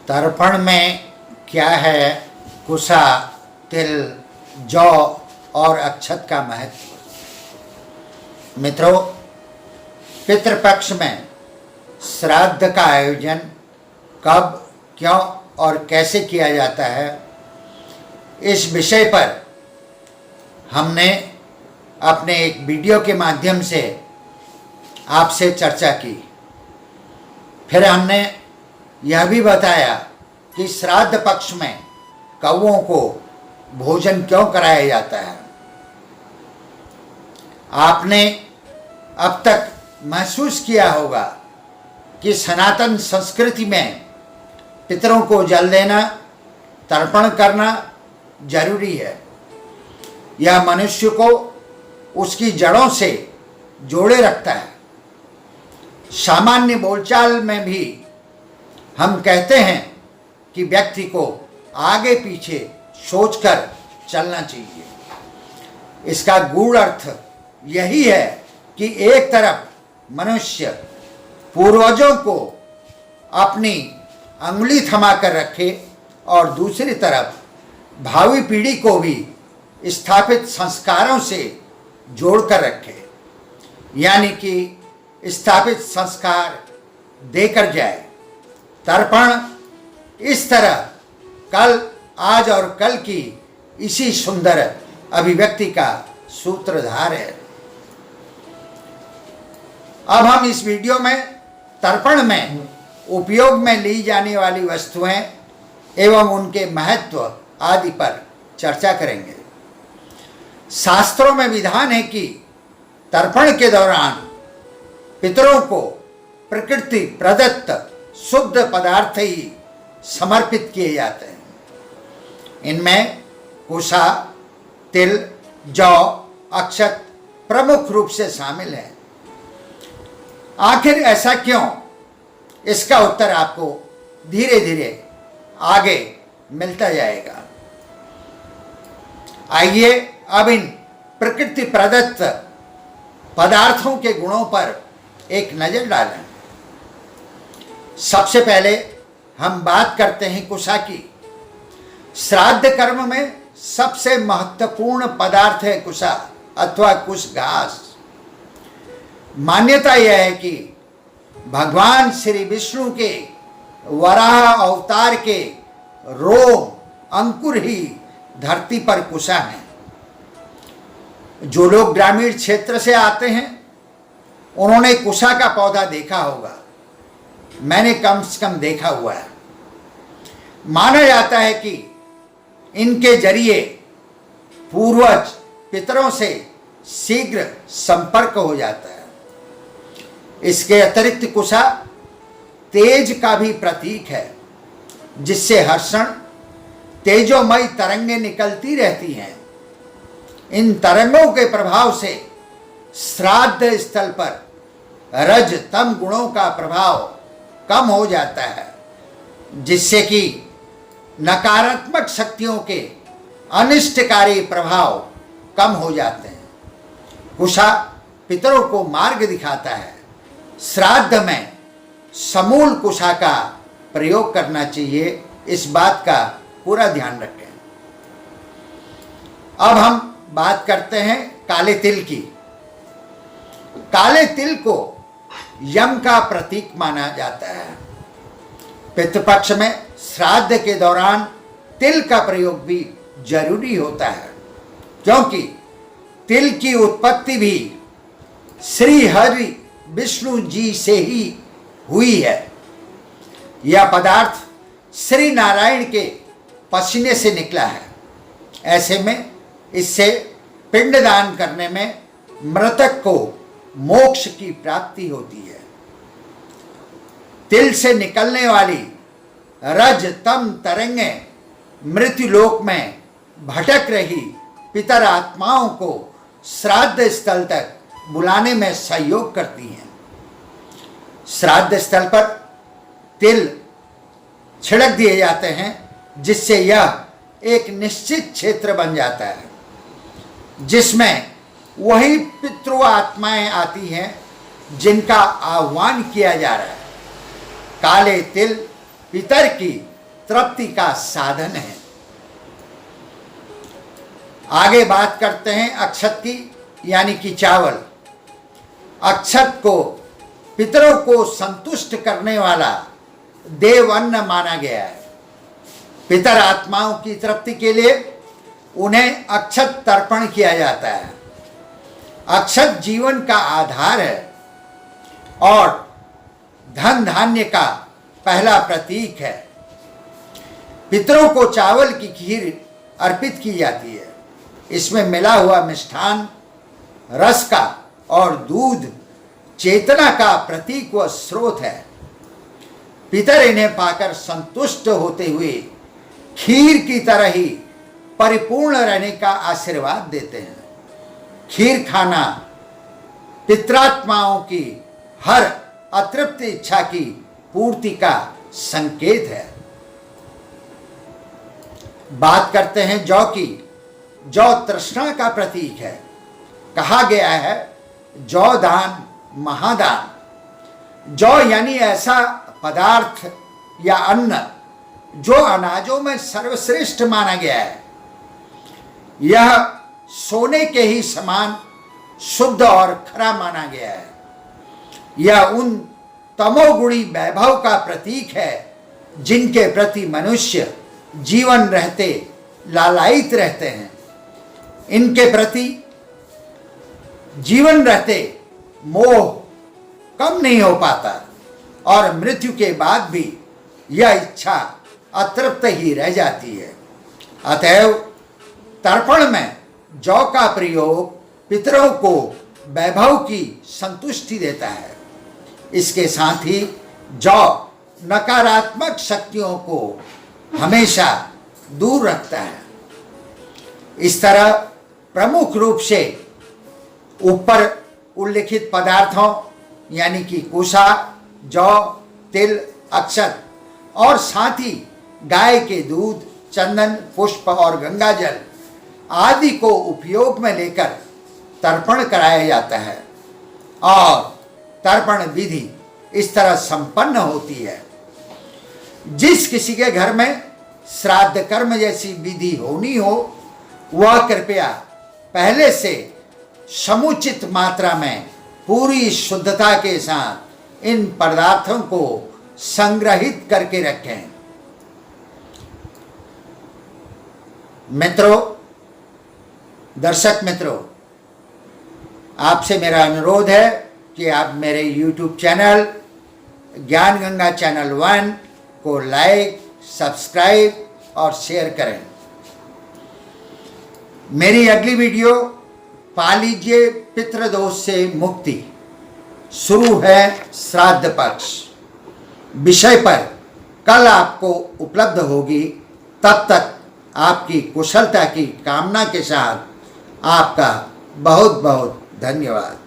तर्पण में क्या है कुसा, तिल, जौ और अक्षत का महत्व। मित्रों, पितृपक्ष में श्राद्ध का आयोजन कब, क्यों और कैसे किया जाता है, इस विषय पर हमने अपने एक वीडियो के माध्यम से आपसे चर्चा की। फिर हमने यह भी बताया कि श्राद्ध पक्ष में कौओं को भोजन क्यों कराया जाता है। आपने अब तक महसूस किया होगा कि सनातन संस्कृति में पितरों को जल देना, तर्पण करना जरूरी है। यह मनुष्य को उसकी जड़ों से जोड़े रखता है। सामान्य बोलचाल में भी हम कहते हैं कि व्यक्ति को आगे पीछे सोचकर चलना चाहिए। इसका गूढ़ अर्थ यही है कि एक तरफ मनुष्य पूर्वजों को अपनी अंगुली थमाकर रखे और दूसरी तरफ भावी पीढ़ी को भी स्थापित संस्कारों से जोड़कर रखे, यानी कि स्थापित संस्कार देकर जाए। तर्पण इस तरह कल, आज और कल की इसी सुंदर अभिव्यक्ति का सूत्रधार है। अब हम इस वीडियो में तर्पण में उपयोग में ली जाने वाली वस्तुएं एवं उनके महत्व आदि पर चर्चा करेंगे। शास्त्रों में विधान है कि तर्पण के दौरान पितरों को प्रकृति प्रदत्त शुद्ध पदार्थ ही समर्पित किए जाते हैं। इनमें कुसा, तिल, जौ, अक्षत प्रमुख रूप से शामिल है। आखिर ऐसा क्यों? इसका उत्तर आपको धीरे धीरे आगे मिलता जाएगा। आइए अब इन प्रकृति प्रदत्त पदार्थों के गुणों पर एक नजर डालें। सबसे पहले हम बात करते हैं कुसा की। श्राद्ध कर्म में सबसे महत्वपूर्ण पदार्थ है कुसा अथवा कुश घास। मान्यता यह है कि भगवान श्री विष्णु के वराह अवतार के रोम अंकुर ही धरती पर कुसा है। जो लोग ग्रामीण क्षेत्र से आते हैं उन्होंने कुसा का पौधा देखा होगा। मैंने कम से कम देखा हुआ है। माना जाता है कि इनके जरिए पूर्वज पितरों से शीघ्र संपर्क हो जाता है। इसके अतिरिक्त कुसा तेज का भी प्रतीक है, जिससे हर्षण तेजोमयी तरंगें निकलती रहती हैं। इन तरंगों के प्रभाव से श्राद्ध स्थल पर रज तम गुणों का प्रभाव कम हो जाता है, जिससे कि नकारात्मक शक्तियों के अनिष्टकारी प्रभाव कम हो जाते हैं। कुसा पितरों को मार्ग दिखाता है। श्राद्ध में समूल कुसा का प्रयोग करना चाहिए, इस बात का पूरा ध्यान रखें। अब हम बात करते हैं काले तिल की। काले तिल को यम का प्रतीक माना जाता है। पितृपक्ष में श्राद्ध के दौरान तिल का प्रयोग भी जरूरी होता है, क्योंकि तिल की उत्पत्ति भी श्री हरि विष्णु जी से ही हुई है। यह पदार्थ श्री नारायण के पसीने से निकला है। ऐसे में इससे पिंडदान करने में मृतक को मोक्ष की प्राप्ति होती है। तिल से निकलने वाली रज तम तरंगें मृत्युलोक में भटक रही पितर आत्माओं को श्राद्ध स्थल तक बुलाने में सहयोग करती हैं। श्राद्ध स्थल पर तिल छिड़क दिए जाते हैं, जिससे यह एक निश्चित क्षेत्र बन जाता है, जिसमें वही पितृ आत्माएं आती हैं जिनका आह्वान किया जा रहा है। काले तिल पितर की तृप्ति का साधन है। आगे बात करते हैं अक्षत की, यानी कि चावल। अक्षत को पितरों को संतुष्ट करने वाला देव अन्न माना गया है। पितर आत्माओं की तृप्ति के लिए उन्हें अक्षत तर्पण किया जाता है। अक्षत जीवन का आधार है और धन धान्य का पहला प्रतीक है। पितरों को चावल की खीर अर्पित की जाती है। इसमें मिला हुआ मिष्ठान रस का और दूध चेतना का प्रतीक व स्रोत है। पितर इन्हें पाकर संतुष्ट होते हुए खीर की तरह ही परिपूर्ण रहने का आशीर्वाद देते हैं। खीर खाना पितरात्माओं की हर अतृप्त इच्छा की पूर्ति का संकेत है। बात करते हैं जौ की। जौ तृष्णा का प्रतीक है। कहा गया है जौ दान महादान। जौ यानी ऐसा पदार्थ या अन्न जो अनाजों में सर्वश्रेष्ठ माना गया है। यह सोने के ही समान शुद्ध और खरा माना गया है। यह उन तमोगुणी वैभव का प्रतीक है जिनके प्रति मनुष्य जीवन रहते लालायित रहते हैं। इनके प्रति जीवन रहते मोह कम नहीं हो पाता और मृत्यु के बाद भी यह इच्छा अतृप्त ही रह जाती है। अतएव तर्पण में जौ का प्रयोग पितरों को वैभव की संतुष्टि देता है। इसके साथ ही जौ नकारात्मक शक्तियों को हमेशा दूर रखता है। इस तरह प्रमुख रूप से ऊपर उल्लिखित पदार्थों यानी कि कुशा, जौ, तिल, अक्षत और साथ ही गाय के दूध, चंदन, पुष्प और गंगाजल आदि को उपयोग में लेकर तर्पण कराया जाता है और तर्पण विधि इस तरह संपन्न होती है। जिस किसी के घर में श्राद्ध कर्म जैसी विधि होनी हो वह कृपया पहले से समुचित मात्रा में पूरी शुद्धता के साथ इन पदार्थों को संग्रहित करके रखें। मित्रों, दर्शक मित्रों, आपसे मेरा अनुरोध है कि आप मेरे YouTube चैनल ज्ञान गंगा चैनल 1 को लाइक, सब्सक्राइब और शेयर करें। मेरी अगली वीडियो पा लीजिए पितृदोष से मुक्ति शुरू है श्राद्ध पक्ष विषय पर कल आपको उपलब्ध होगी। तब तक आपकी कुशलता की कामना के साथ आपका बहुत बहुत धन्यवाद।